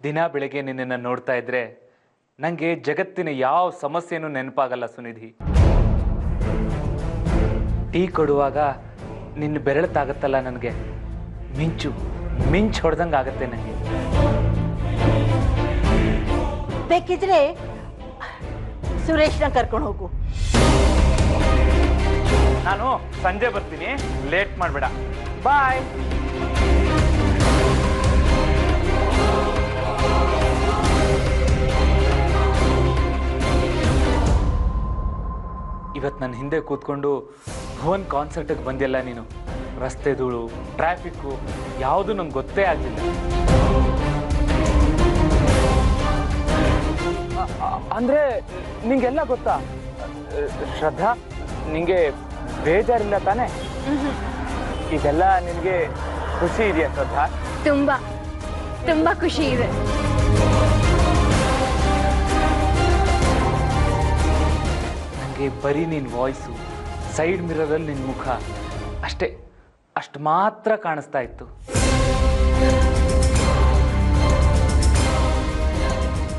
ದಿನ ಬೆಳಗ್ಗೆ ನಿನ್ನನ್ನು ನೋಡ್ತಾ ಇದ್ರೆ ನನಗೆ ಜಗತ್ತಿನ ಯಾವ ಸಮಸ್ಯೆನೂ ನೆನಪಾಗಲ್ಲ ಸುನಿಧಿ. ಟೀ ಕೊಡುವಾಗ ನಿನ್ನ ಬೆರಳು ತಾಗತ್ತಲ್ಲ, ನನಗೆ ಮಿಂಚು ಹೊಡೆದಂಗೆ ಆಗುತ್ತೆ ನನಗೆ. ಬೇಕಿದ್ರೆ ಸುರೇಶ್ನ ಕರ್ಕೊಂಡು ಹೋಗು. ನಾನು ಸಂಜೆ ಬರ್ತೀನಿ, ಲೇಟ್ ಮಾಡಬೇಡ. ಬಾಯ್. ಇವತ್ತು ನನ್ನ ಹಿಂದೆ ಕೂತ್ಕೊಂಡು ಭುವನ್ ಕಾನ್ಸರ್ಟಿಗೆ ಬಂದಿಲ್ಲ ನೀನು. ರಸ್ತೆ ಧೂಳು, ಟ್ರಾಫಿಕ್ಕು ಯಾವುದು ನಂಗೆ ಗೊತ್ತೇ ಆಗಲಿಲ್ಲ. ಅಂದರೆ ನಿಂಗೆಲ್ಲ ಗೊತ್ತಾ ಶ್ರದ್ಧಾ? ನಿಂಗೆ ಬೇಜಾರಿಲ್ಲ ತಾನೆ? ಇದೆಲ್ಲ ನಿನಗೆ ಖುಷಿ ಇದೆಯಾ ಶ್ರದ್ಧಾ? ತುಂಬಾ ಖುಷಿ ಇದೆ. ನನಗೆ ಬರೀ ನಿನ್ನ ವಾಯ್ಸು, ಸೈಡ್ ಮಿರರಲ್ಲಿ ನಿನ್ನ ಮುಖ ಅಷ್ಟು ಮಾತ್ರ ಕಾಣಿಸ್ತಾ ಇತ್ತು.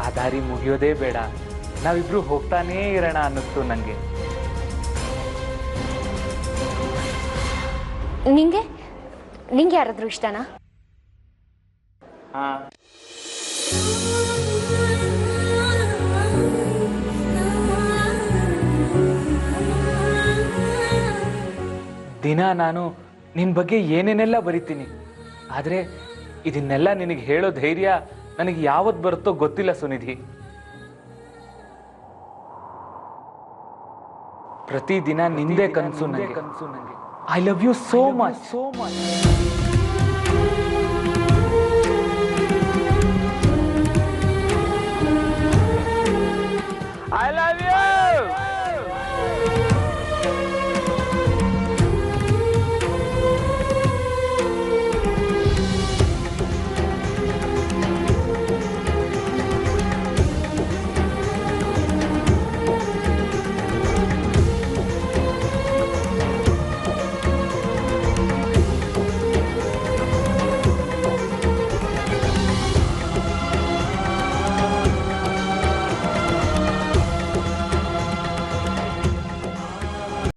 ಆ ದಾರಿ ಮುಗಿಯೋದೇ ಬೇಡ, ನಾವಿಬ್ರು ಹೋಗ್ತಾನೇ ಇರೋಣ ಅನ್ನಿಸ್ತು ನನಗೆ. ನಿಂಗೆ ಯಾರಾದ್ರೂ ಇಷ್ಟನಾ? ದಿನ ನಾನು ನಿನ್ನ ಬಗ್ಗೆ ಏನೇನೆಲ್ಲ ಬರಿತೀನಿ, ಆದರೆ ಇದನ್ನೆಲ್ಲ ನಿನಗೆ ಹೇಳೋ ಧೈರ್ಯ ನನಗೆ ಯಾವತ್ತು ಬರುತ್ತೋ ಗೊತ್ತಿಲ್ಲ ಸುನಿಧಿ. ಪ್ರತಿದಿನ ನಿಂದೇ ಕನಸು ನನಗೆ. I love you so much. I love